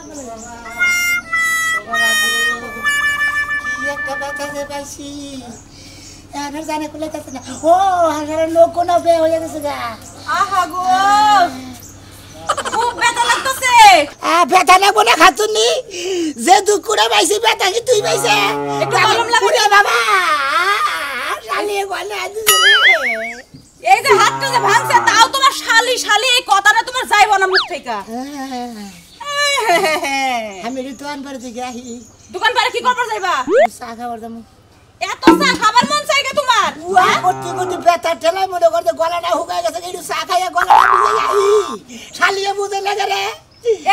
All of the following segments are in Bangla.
কি একটা ব্যথা যে পাইছি আমার জানে কুলাইতেছে না। ও হাজার লোক কোন বে হয়ে গেছে গা। আহা গো খুব ব্যথা লাগতেছে। ব্যথা লাগবো না খাতুনি, যে দুঃখ করে পাইছি ব্যথা কি তুই পাইছে? একটু গরম লাগে বাবা শালিয়ে গলে আদিছে রে। এই যে হাতটা যে ভাঙছে তাও তোমার শালি শালি এই কথাটা তোমার যাইব না মুখ থেকে। আমি দোকান পারে থেকে আহি। দোকান পারে কি করবার যাইবা? চা খাবার যাবো। এত চা খাবার মন চাই গে তোমার? ওয়া করতে করতে ব্যথা ঠেলাই মনে করতে গলাটা হুকায় গেছে, একটু চা খাইয়া গলাটা ভিজে আহি। শালিয়ে বুঝে লাগে রে।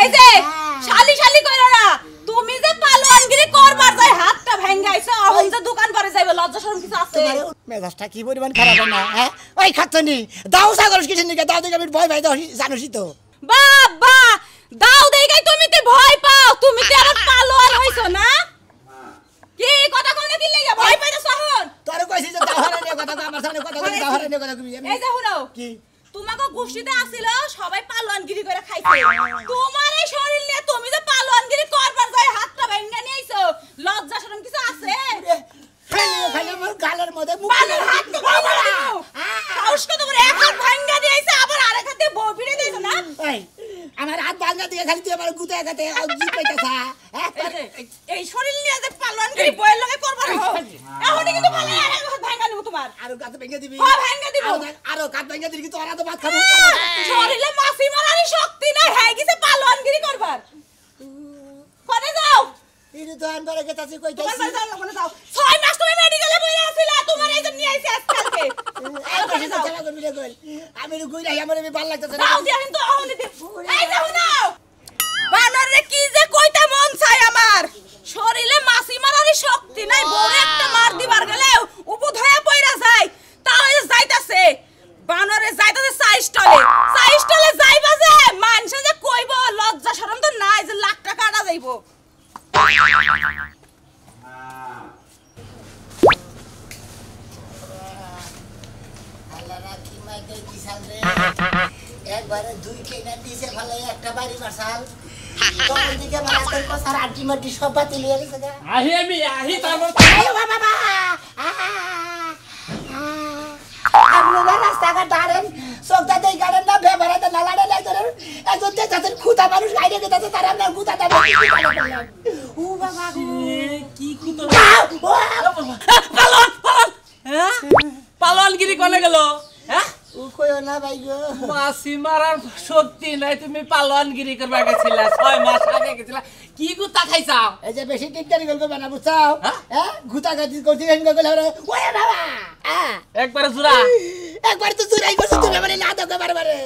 এই যে শালি শালি কইরা না, তুমি যে পালোয়ানগিরি করবার যাই হাতটা ভাঙাইছো, এখন যে দোকান পারে যাইবা লজ্জা শরম কিছু আছে? মেজাজটা কি পরিমাণ খারাপ না? হ্যাঁ ওই খাতুনি দাও সাগর কিসের নিকে দাও দেখে আমি ভয় পাই, জানোসই তো। বাবা দাও দেই তুমি তে ভয় পাও, তুমি তে আবার পালোয়ান হইছো না? কি কথা কইলে কি লাগা ভয় পাইছো এখন? তোর কইছি যে দাও হারানে কথা আমার সামনে কথা কই, দাও হারানে কথা কই। এই যে শুনো কি তোমাকে গোষ্ঠীতে আসিল সবাই পালোয়ানগিরি করে খাইছে, তোমার এই শরীর নিয়ে তুমি যে পালোয়ানগিরি করবার যাই হাতটা ভাঙা নিয়ে আইছো, লজ্জা শরম কিছু আছে? খালি খালি মোর গালের মধ্যে মুখ পালোর হাত তো ভাঙা দিও, সাহস কত বড়, এক হাত ভাঙা দিয়ে আইছে আবার আরেক হাতে বউ ফিরে দিছো না? এই আমার হাত ভাঙা দিয়ে খালি তুই আমার গুতে গাতে জি কইতাছা। হ্যাঁ এই শরীর নিয়ে যে পালোয়ানগিরি বইয়ের লগে করবার হও, এখনই কিন্তু ভালো আরেক হাত ভাঙা নিব তোমার। আর গাত ভেঙে দিবি? হ্যাঁ ভাঙা দিব। আর গাত ভেঙে দিবি তো, আর তো ভাত খাবো। শরীরে মাছি মারার শক্তি নাই, হ্যাঁ গেছে পালোয়ানগিরি করবার। কোনে যাও? এই তো আনবারে গেতাছি কইতাছি। কোনে যাও? কোনে যাও? 6 মাস তুমি মেডিকেলে বইরা আছিলা, তোমার এই যে নিয়ে আইছে আজকালকে। কোনে যাও? চলা করবি রে কই। আমি কই রাই আমার ভাল লাগতেছে না। দাও দিয়া কিন্তু আহনি দে। এই যাও নাও। বানরে কি যে কইতা মন চাই আমার। শরীরে মাছি মারার শক্তি নাই, বড় একটা মার দিবার গেলে উপদ হয়ে পইরা যায়। তাও এই যাইতাছে। বানরে যাইতাছে সাইস্টলে যাইবা যে মানুষে যে কইব লজ্জা শরম তো নাই যে লাখ টাকা আটা যাইবো। আল্লাহরা কি মাইকে দিছাল রে, একবারে দুই কেনা দিছে ভালো একটা বাড়ি মারছাল। তোর দিকে মারাতের কসার আটি মাটি সব বাতিল হয়ে গেছে গা। আহি আমি আহি তারপর আরে বাবা আপনারা রাস্তাঘাট দাঁড়েন, চোখটা দেই গাড়েন না, বেবারাতে নালাড়ে লাই ধরেন। একজন দেখাচ্ছেন খুদা মানুষ গাইডে গেছে, তারা আপনার খুদা দেবে। ও বাবা কি কুতো পালন হ্যাঁ পালোয়ানগিরি কোনে গেল? হ্যাঁ ও কইও না ভাই গো, মাছি মারার শক্তি নাই, তুমি পালোয়ানগিরি করবা গেছিলা 6 মাস আগে গেছিলা, কি গুতা খাইছাও? এই যে বেশি টিকটারি গল্প বানা বুঝছাও? হ্যাঁ গুতা গাতি করছি এনগো গলে ওরে বাবা একবারে জুরা একবার তো চুরাই করছিস তুমি মানে না তোকে বারবারে।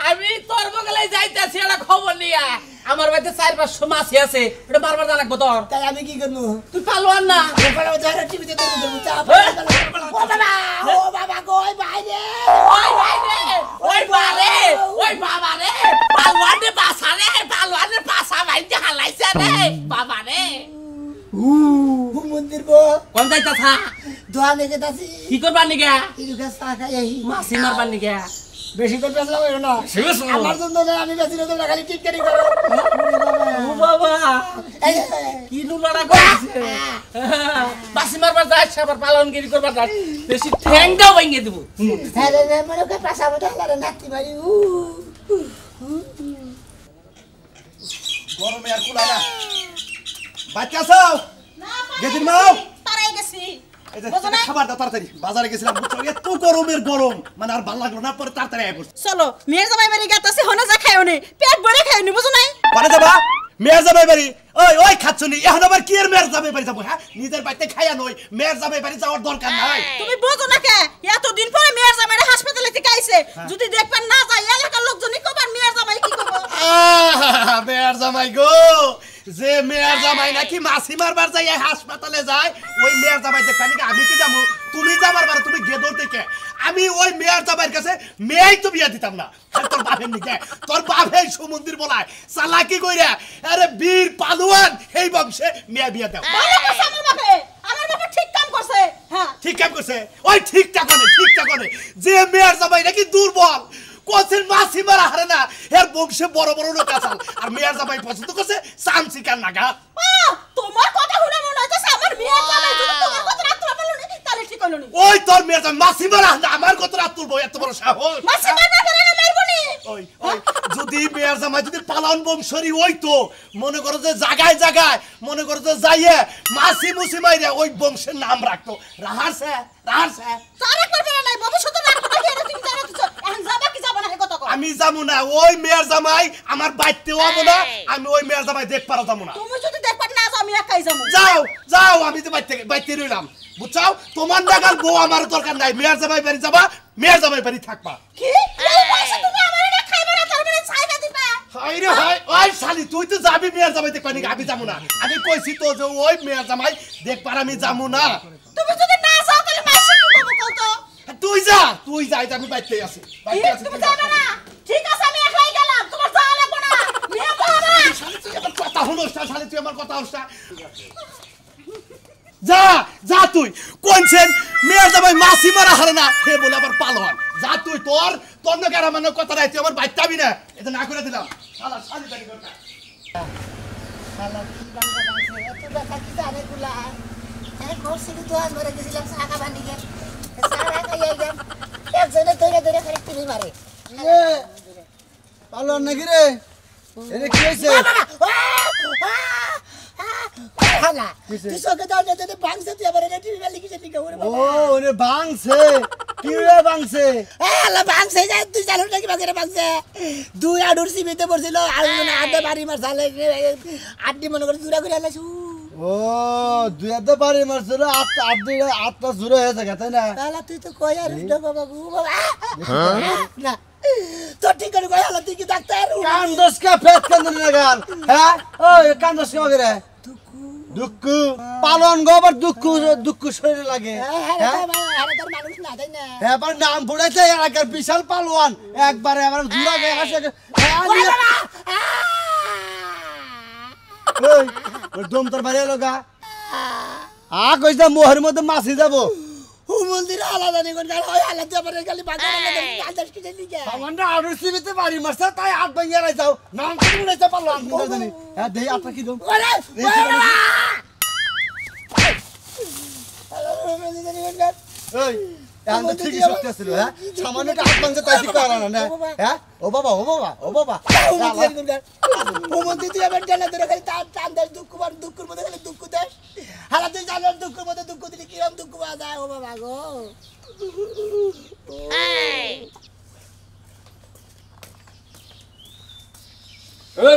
আমি তোর বগলে যাইতাছি একটা খবর নিয়া, আমার বাড়িতে 4-500 মাছি আছে, এটা বারবার জানাকবো তোর। তাই আমি কি করবো? তুই পালোয়ান না? টিভিতে ও বাবা গো ওই বাইরে ওই বাইরে ওই বারে ওই বাবা রে, পালোয়ানে বাসা রে, পালোয়ানে বাসা বাইতে হালাইছে রে বাবা রে। মন্দির বো কোন যাইতাছা? দোয়া লেগে তাছি কি করবার নিগা? ইরুকা চা খাই আহি। মাছি মারবার নিগা? বেশি করে পেছলাম হইল না, আমার জন্য না, আমি বেশি না, খালি টিটকারি করো। ও বাবা কি নুলাড়া করেছে, মাছি মারবার যাস আবার পালনগিরি করবার যাস, বেশি ঠ্যাংটাও ভেঙে দেবো। হ্যাঁ রে মনে করে পাশা বটা হলারে নাতি মারি। গরমে আর কুলায় না। বাচ্চা আছো? গেদিন মাও তারাই গেছি। এই যে খাবার দাও তাড়াতাড়ি, বাজারে গেছিলাম বুঝছো, এত গরমের গরম মানে আর ভালো লাগলো না, পরে তাড়াতাড়ি আয় পড়ছি। চলো মেয়ের জামাই বাড়ি গেতাছি, হনে যা খাইও নি, পেট ভরে খাইও নি, বুঝো নাই? পরে যাবা মেয়ের জামাই বাড়ি? ওই ওই খাচ্ছনি এখন আবার কি এর মেয়ের জামাই বাড়ি যাবো? হ্যাঁ নিজের বাড়িতে খাইয়া নই, মেয়ের জামাই বাড়ি যাওয়ার দরকার নাই। তুমি বুঝো না কে, এতদিন পরে মেয়ের জামাইরে হাসপাতালে থেকে আইছে, যদি দেখবেন না যায় এলাকার লোকজনই কবার মেয়ের জামাই কি করবো। মেয়ের জামাই গো, যে মেয়ের জামাই নাকি মাছি মারবার যাই হাসপাতালে যায়, ওই মেয়ের জামাই দেখতে নাকি আমি কি যাবো? তুমি যাবার বারে তুমি গেদর থেকে আমি ওই মেয়ের জামাইয়ের কাছে মেয়েই তো বিয়া দিতাম না। তোর বাপের নিকে তোর বাপের সুমন্দির বলায় চালাকি কইরা আরে বীর পালোয়ান এই বংশে মেয়ে বিয়া দাও। ভালো করছে আমার বাবা ঠিক কাম করছে। হ্যাঁ ঠিক কাম করছে, ওই ঠিকঠাক করে যে মেয়ের জামাই নাকি দুর্বল, কোসের মাসি মারা হারে না এর বংশে বড় বড় লোক আছে আর মেয়ের জামাই পছন্দ করছে চামচিকার নাগা তোমার কথা শুনে মনে হচ্ছে আমার মেয়ের জামাই যদি তোমার কথা রাখতে পারলো না তাহলে ঠিক হলো না ওই তোর মেয়ের জামাই মাসি মারা আমার কত রাত তুলবো এত বড় সাহস মাসি মারবা করে না মারবনি ওই যদি মেয়ের জামাই যদি পালন বংশরী হইতো মনে করো যে জায়গায় জায়গায় মনে করো যে যাইয়ে মাসি মুসি মাইরে ওই বংশের নাম রাখতো রাহারছে তারা করবে না ভবিষ্যতে রাখতে কি এটা তুমি জানো তো এখন যাবা কি যাবা না কত কর আমি যাবো না ওই মেয়ের জামাই আমার বাইতেও হবো না আমি ওই মেয়ের জামাই দেখ পারো যাবো না তুমি যদি দেখবা না যাও আমি একাই যাবো যাও আমি তো বাইতে রইলাম বুঝছাও তোমার নাগাল বউ আমার দরকার নাই মেয়ের জামাই বাড়ি যাবা মেয়ের জামাই বাড়ি থাকবা কি এই পয়সা তুমি আমারে না খাইবা না তার মানে ছাইরা দিবা হাই রে হাই ওই শালি তুই তো যাবি মেয়ের জামাই দেখবা নাকি আমি যাবো না আমি কইছি তো যে ওই মেয়ের জামাই দেখবার আমি যাবো না তুমি যদি না যাও তাহলে মাসি কি করব কও তো তুই যা আমি বাইতে আছি তুমি যাবে না ঠিক আছে আমি একাই গেলাম তোমার যাওয়া লাগবে না মেয়ে বাবা শালি তুই আমার কথা হলোস না শালি তুই আমার কথা হলোস না যা তুই কোনছেন মেয়ের জামাই মাসি মারা হারে না হে বলে আবার পালন যা তুই তোর নাকি আমার কথা নাই তুই আমার বাইতাবি না এটা না করে দিলাম শালা শালি বাড়ি করতা শালা কি বাংলা বাংলা এত দেখা কি জানে গুলা করছি তো আজ মরে গেছিলাম সাকা বানি গেল সারা খাইয়া গেল একজনে ধরে খালি টিভি মারে পালন নাকি রে এরে কি হইছে হালা তুই সকে দাও না বাংসে তুই আবার এটা টিভি মালি কিছে দিকে ওরে ও বাবা ওরে ভাঙছে কি রে ভাঙছে হালা বাংসে যায় তুই জানো নাকি বাগেরে বাংসে দুই আডুর সিবিতে পড়ছিল আর না আড্ডা বাড়ি মার সালে আড্ডি মনে করে দূরা করে আলাছু ও দুই আধা বাড়ি মারছে রে আটটা জুড়ে হয়েছে তাই না হালা তুই তো কই আর উঠে বাবা গো বাবা না তো ঠিক করে কই হালা তুই কি ডাক্তার কান্দস কা পেট কান্দন রে গান হ্যাঁ ওই কান্দস কা করে দুঃখ পালন গোবার দুঃখ শরীরে লাগে হ্যাঁ তোর মানুষ না তাই না এবার নাম পড়াইছে এলাকার বিশাল পালওয়ান একবারে আবার জুড়া গয়ে আসে ওই দম তোর বাড়ি এলো গা কইস মোহের মধ্যে মাছি যাবো মন্দির আলাদা নেই কোন ওই আলাদা আবার খালি বাজার আলাদা কি জানি কে আমরা আড়ুর সিবিতে বাড়ি মারছে তাই আট ভাঙিয়া রাই যাও নাম কি বলেছে পারলাম কি জানি হ্যাঁ দেই আপনি কি দম ওই এখন তো ঠিকই সত্যি আছিল হ্যাঁ সামান্য একটা আট ভাঙছে তাই ঠিক করা না হ্যাঁ ও বাবা ও মন্দির তুই আবার জানা ধরে খালি তার চান্দার দুঃখের মধ্যে খালি দুঃখ দেয় হালা তুই জানার দুঃখের মধ্যে দুঃখ দিলে কিরম দুঃখ পাওয়া যায় ও বাবা গো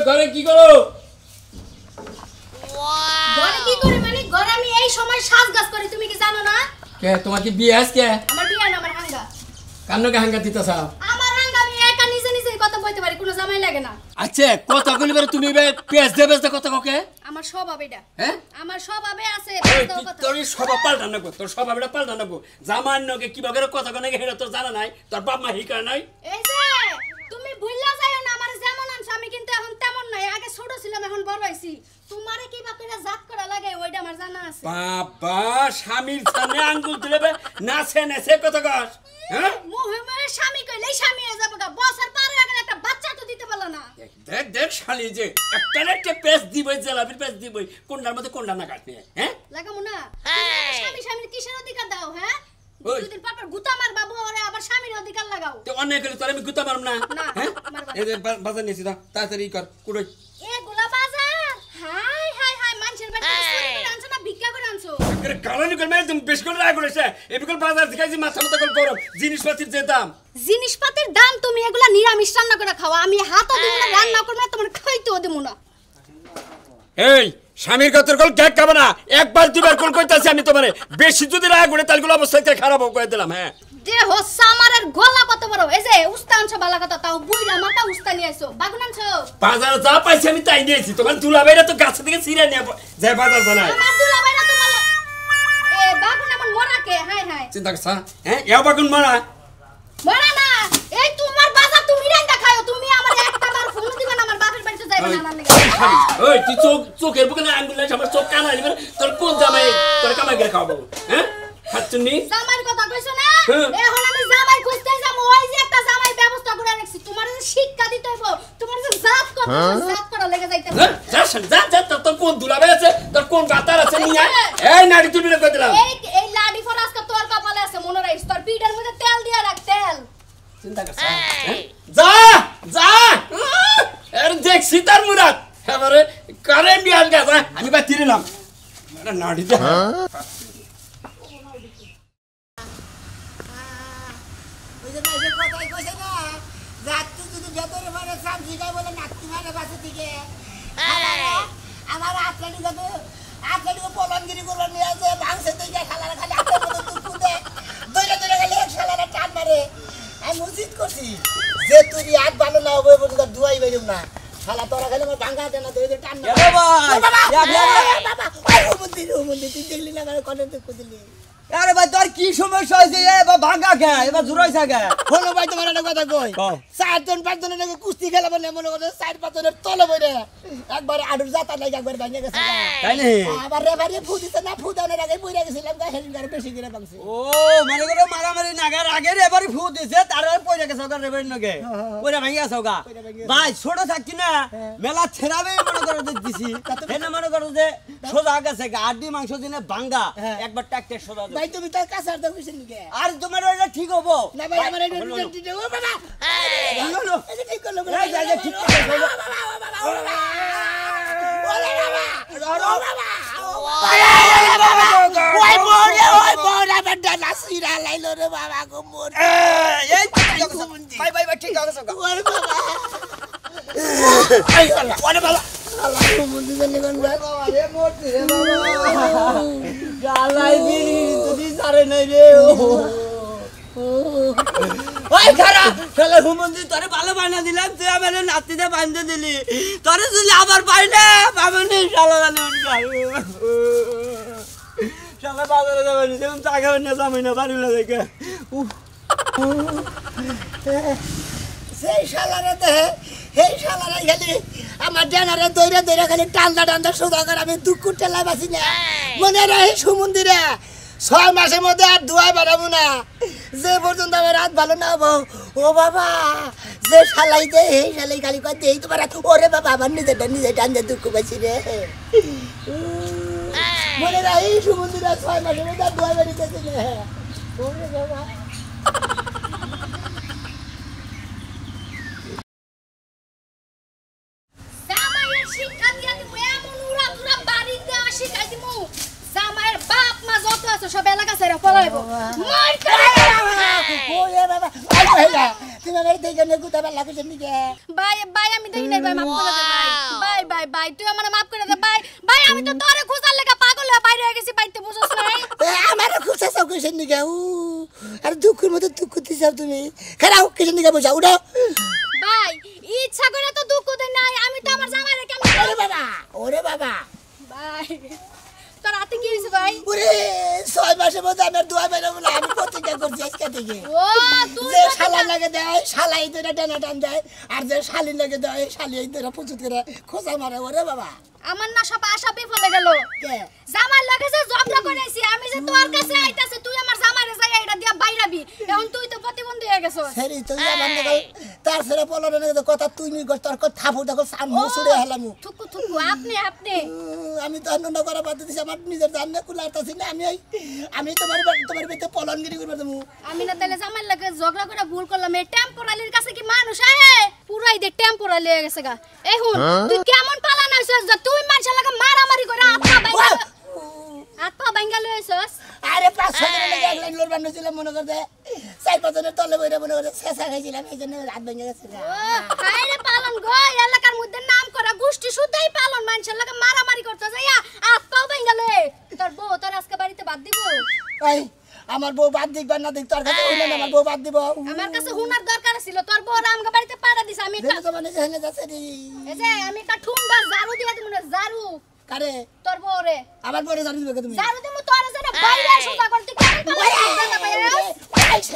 ঘরে কি করো ঘরে কি করি মানে ঘরে আমি এই সময় সাজগাজ করি তুমি কি জানো না কে তোমার কি বিয়ে আজকে আমার বিয়ে না আমার হাঙ্গা কান্নকে হাঙ্গা দিতেছ আমার হাঙ্গা আমি একা নিজেই কথা বলতে পারি কোনো জামাই লাগে না আচ্ছা কথা কইলে তুমি পেঁয়াজ দেবে কথা ককে আমার স্বভাব এটা হ্যাঁ আমার স্বভাবে আছে তোর স্বভাব পাল্টা নেবো তোর স্বভাবটা পাল্টা নেবো জামান্যকে কিভাবে কথা কনে হেটা তোর জানা নাই তোর বাপ মা হিকার নাই এই যে তুমি ভুললা যাও না আমার যেমন আনছো আমি কিন্তু এখন তেমন নাই আগে ছোট ছিলাম এখন বড় হইছি তোমারে কি বা কইরা জাত করা লাগে ওইটা আমার জানা আছে বাবা স্বামীর সামনে আঙ্গুল তুলে নাচে নেছে কথা কস হ্যাঁ মোহমের স্বামী কইলেই স্বামী হয়ে যাবে বছর পার হয়ে গেল একটা বাচ্চা তো দিতে পারলা না দেখ শালি যে একটা পেস দিবই জেলাবির পেস দিবই কোনটার মধ্যে কোনটা না কাটবে হ্যাঁ লাগামু না স্বামীর কিসের অধিকার দাও হ্যাঁ ওই দুদিন পর গুতা মার বাবু ওরে আবার স্বামীর অধিকার লাগাও তো অন্য গেলে তোর আমি গুতা মারব না হ্যাঁ এই যে বাজার নিয়েছি দাও তাড়াতাড়ি কর কুড়ই এগুলা বাজার হাই হাই হাই মানুষের বাড়ি থেকে আনছো না ভিক্ষা করে আনছো আরে কারণে কর মানে তুমি বেশ করে রাগ করেছে এই বিকল বাজার দেখাইছি মাথা মতো করে গরম জিনিসপাতির যে দাম জিনিসপাতির দাম তুমি এগুলা নিরামিষ রান্না করে খাওয়া আমি হাতও দিব না রান্না করব না তোমার খাইতেও দেব না এই স্বামীর কতর কল কেক খাবে না একবার দুবার কল কইতাছি আমি তোমারে বেশি যদি রাগ করে তালগুলো অবস্থাতে খারাপ করে দিলাম হ্যাঁ দেহ সামারের গলা কত বড় এই যে উস্তানছো বালা কথা তাও বুইরা মাথা উস্তা নিয়ে আইছো বাগুন আনছো বাজারে যা পাইছি আমি তাই নিয়েছি তোমার দুলাভাইরা তো গাছ থেকে ছিঁড়ে নিয়ে যায় বাজার জানায় আমার দুলাভাইরা তোমার এ বাগুন এমন মরা কে হাই হাই চিন্তা করছা হ্যাঁ এ বাগুন মারা মরা না এই তোমার বাজার তুমি রান্না খাও তুমি আমার একটা বার ফোন দিবা না আমার বাপের বাড়িতে যাইবা না আমার লাগি ওই তুই চোখের বুকে না আঙ্গুল আমার চোখ কানা দিবে তোর কোন জামাই তোর কামাই করে খাওয়াবো হ্যাঁ হাতছুনি জামাইর কথা কইছো না এখন আমি জামাই খুঁজতে যাবো ওই যে একটা জামাই ব্যবস্থা বাবুরা রাখছি তোমার যে শিক্ষা দিতে হইব তোমার যে জাত করা লেগে যাইতে তোর কোন দুলাবে আছে তোর কোন গাতার আছে নিয়া এই নাড়ি তুই কই দিলাম এই লাডি ফর আজকে তোর কপালে আছে মনে রাখিস তোর পিঠের মধ্যে তেল দিয়া রাখ তেল চিন্তা করছ যা যা এর দেখ সীতার মুরাদ এবারে কারেন্ট বিয়াল গেছে আমি বা তিরিলাম এটা নাড়ি দে ওই যে মাঝে কথাই কইছে না রাত্রি যদি ভেতরে মানে সামজি গায় বলে নাতি মানে বাসে দিকে আমার আটলাটিকে পলনগিরি করবার নিয়ে আছে ভাঙছে দিকে খালারা খালি আপনার মতো দুঃখ দে দইলে দইলে খালি এক শালারা টান মারে আমি উচিত করছি যে তুই হাত ভালো না হবে বলতে দুয়াই বেরুম না শালা তোরা খালি আমার ভাঙা দেয় না দইলে টান মারে বাবা ও মন্দির তুই দেখলি না কনে দুঃখ দিলি আরে ভাই তোর কি সমস্যা হইছে এবার ভাঙা গে এবার জুরাইছা গে হলো ভাই তোমার একটা কথা কই 4-5 জনের নাকি কুস্তি খেলা বলে মনে করে 4-5 জনের তলে বইরে একবার আডুর জাতা লাগে একবার ভাঙে গেছে তাই নি আবার রেফারি ফুদিছে না ফুদানোর আগে বইরা গেছিলাম গা হেলিকপ্টার বেশি করে ভাঙছে ও মানে করে মারামারি নাগার আগে এবারে ফু দিছে তারপর পয়রা গেছে ওগা রেবারি নগে পয়রা ভাঙি গেছে ওগা ভাই ছোট থাকি না মেলা ছেড়াবে মনে করে দিছি এনে মনে করে যে সোজা গেছে আড্ডি মাংস দিনে ভাঙা একবার টাকতে সোজা ভাই তুমি তো কাছার দাও কইছেন কি আর তোমার ওটা ঠিক হবো না ভাই আমার এটা ও বাবা হলো এটা ঠিক করলো ঠিক করে ওই মোরে বেটা নাসিরা লাইলো রে বাবা গো মোর এই ভাই ঠিক আছে ওরে বাবা আই আল্লাহ ওরে বাবা আল্লাহ মুন্দি জানি কোন বাবা রে মোরতি রে বাবা গালাই বিড়ি তুই সারে নাই রে ওই খারা শালা হুমন্দি তোরে ভালো বানা দিলাম তুই আমারে নাতিতে বাঁধতে দিলি তোরে যদি আবার পাই না পাবনি শালা জানি শালা বাজারে যাবেন যেমন চা খাবেন না জামাই না বাড়ি না দেখে সেই শালারে দেহে এই শালারে খালি আমার ডেনারে দইরা খালি টান্দা সোজা করে আমি দুঃখ ঠেলা বাসি না মনে রাখি সুমন্দিরে 6 মাসের মধ্যে আর দুয়াই বাড়াবো না যে পর্যন্ত আমার রাত ভালো না হবো ও বাবা যে শালাই দে এই শালাই খালি কয় এই তোমার ওরে বাবা আমার নিজে টান্দা দুঃখ পাইছি রে মনে রাখি সুমন্দিরে 6 মাসের মধ্যে আর দুয়াই বাড়িতেছি না ওরে বাবা শিক্ষা দিয়া দিমু এমন উড়া পুরা বাড়ি দেওয়া শিখাই দিমু জামাইয়ের বাপ মা যত আছে সব এলাকা ছেড়ে পলাইব মার করে ওরে বাবা আই ভাইলা তুমি আমার দেখে নে গুতা বালা কইছেন নি কে ভাই আমি দেখি নাই ভাই মাফ করে দে ভাই ভাই তুই আমারে মাফ করে দে ভাই আমি তো তোরে খোঁজার লাগা পাগল হয়ে বাইরে হয়ে গেছি বাইতে বুঝছস নাই আমার খুশা সব কইছেন নি কে আর দুঃখের মধ্যে দুঃখ দিছাও তুমি খারাও কইছেন নি কে বুঝা উড়াও ভাই ইচ্ছা করে তো দুঃখ দেই নাই আমি তো আমার জামাইরে কেমন ওরে বাবা ভাই তোর হাতে কি হইছে ভাই ওরে 6 মাসের মধ্যে আমার দুয়া বেরো না আমি প্রতিজ্ঞা করছি আজকে থেকে ও তুই যে শালা লাগে দেয় শালাই ধরে টান দেয় আর যে শালি লাগে দেয় শালি ধরে পুচুত করে খোঁজা মারে ওরে বাবা আমার না সব আশা বিফলে গেল কে জামাই লাগে যে ঝগড়া করেছি আমি যে তোর কাছে আইতাছে তুই আমার জামাইরে যাই এটা দিয়া বাইরাবি এখন তুই তো প্রতিবন্ধী হয়ে গেছস সেরি তুই আমার নাগাল তার ছেড়ে পলনে নাগাল কথা তুই নি তোর কথা থাপু দেখো সামনে ছুড়ে হেলামু থুকু আপনি আমি তো অন্য করা বাদ দিছি আমার নিজের জান না কুলাতাছি না আমি তোমার বেতে পলনগিরি করব তুমি আমি না তাহলে জামাই লাগে ঝগড়া করে ভুল করলাম এই টেম্পোরালির কাছে কি মানুষ আহে পুরাই দে টেম্পোরালি হয়ে গেছে গা এই হুন তুই কেমন পালান হইছস যে তুই মানুষের লাগে মারামারি করে হাত পা ভাঙা লইছস আরে 5-6 দিন লাগে এক লাইন লড়বান ছিল মনে করতে 4-5 জনের তলে বইরা মনে করতে শেষা খাইছিলাম এইজন্য রাত ভেঙে গেছে ও হায়রে পালন গো এলাকার মধ্যে নাম করা গোষ্ঠী শুদ্ধই পালন মানুষের লাগে মারামারি করতে যাইয়া হাত পা ভাঙা লই তোর বউ তোর আজকে বাড়িতে বাদ দিব ওই আমার বউ বাদ দিক বা না দিক তোর কাছে হইলো না আমার বউ বাদ দিব আমার কাছে হুনার দরকার ছিল তোর বউ আমগো বাড়িতে পাড়া দিছ আমি যেন তো মানে যেন যাচ্ছে রে এই যে আমি একটা ঠুঙ্গা ঝাড়ু দিয়া দিমু না ঝাড়ু কারে তোর বউরে আমার বউরে জানি দিবে তুমি ঝাড়ু দিমু তোর যেন বাইরে সোজা করতে কেমন পালা ওই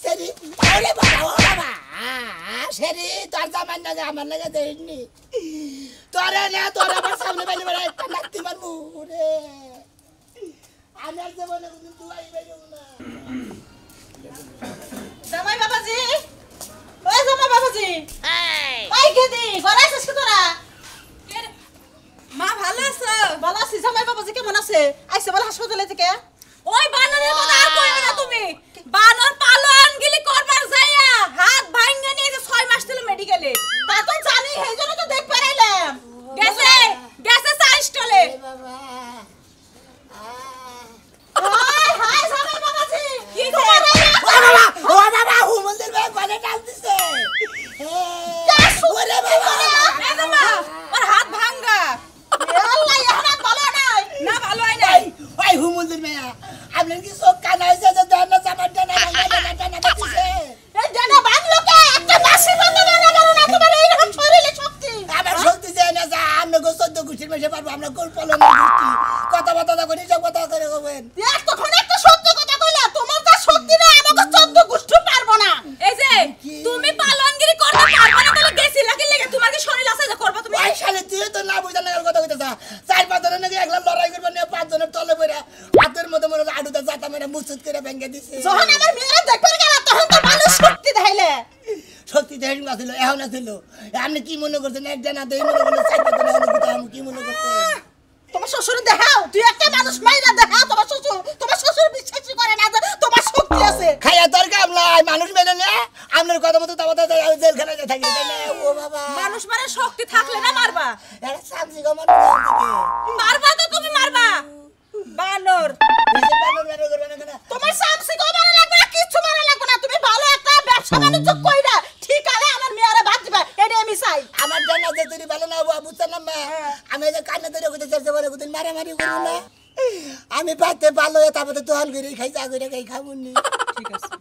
সেরি ওরে বাবা সেরি তোর জামাই না আমার লাগে দেইনি তোরে না তোর আমার সামনে বাইলে বড় একটা নাতি মারমু রে আমার জীবনে কোনো দুয়াই বাইলো না জামাই বাবাজি ও বাবাজি এই গেদি ঘরে আছিস কি তোরা মা ভালো আছো ভালো আছি জামাই বাবাজি কেমন আছে আইছে বল হাসপাতালে থেকে ওই বানরের কথা আর কইবে না তুমি বানর পালন গিলি করবার যাইয়া হাত ভাঙা নিয়ে যে 6 মাস ছিল মেডিকেলে তা তো জানি সেইজন্য তো দেখ পারাইলাম গেছে গেছে সাইস্টলে বাবা হাই হাই জামাই বাবাজি কি ও বাবা হুমন্দির ভাই পানি টান দিছে ওরে বাবা এই জামা ওর হাত ভাঙা আল্লাহ ইহানা ভালো নাই না ভালো হয় নাই ওই হুমন্দির ভাই আপনি কি সব কানাইছে যে জানা জামাটা না না দিছে এই জানা বাংলো কে একটা মাসি বন্ধ না কারণ একেবারে এইরকম শরীরে শক্তি আমার শক্তি যায় না যা আমরা গো 14 গুছির মেশে পারবো আমরা কোন পলন গুছি কথা করি সব কথা করে কবেন এতক্ষণ একটা সত্য কথা কইলা তোমার যা শক্তি নাই আমাকে 14 গুষ্ঠ পারবো না এই যে তুমি পালনগিরি করতে পারবে না তাহলে গেছি লাগি লাগে তোমার কি শরীর আছে যে করবে তুমি ওই শালে তুই তো না বুঝা না কথা কইতাছ 4-5 জনের নাকি একলা লড়াই করবে না 5 জনের তলে পড়া হাতের মধ্যে মনে আডুটা জাতা মেরে মুচুত করে ভেঙে দিছে যখন আমার মেয়েরা দেখবে গেল তখন তো ভালো শক্তি দেখাইলে শক্তি দেহের আছিল এখন আছিল আপনি কি মনে করছেন এক জানা দেই মনে করলে 4-5 জনের হলো আমি কি মনে করছেন তোমার শ্বশুর দেখাও তুই একটা মানুষ মাইরা দেখাও তোমার শ্বশুর বিশ্বাসই করে না যে তোমার শক্তি আছে খাইয়া তোর কাম নাই মানুষ মেলে না আপনার কথা মতো তাবাতে জেলখানায় থাকি ও বাবা মানুষ মারে শক্তি থাকলে না মারবা এটা সামজি গো মানুষ মারবা তো তুমি মারবা বানর বেশি বানর মেরে করবে না কেন তোমার সামসি গো মারা লাগবে না কিচ্ছু মারা লাগবে না তুমি ভালো একটা ব্যবসা বাণিজ্য কইরা ঠিক আছে আমার মেয়েরা বাদ দিবা এটা আমি চাই আমার জানা যে তুই ভালো না বুঝছ না মা আমি যে কানে ধরে কইতে চাইতে বলে তুই মারামারি করব না আমি পাতে ভালো তারপরে তোহান করে খাই চা করে খাই খাবুনি ঠিক আছে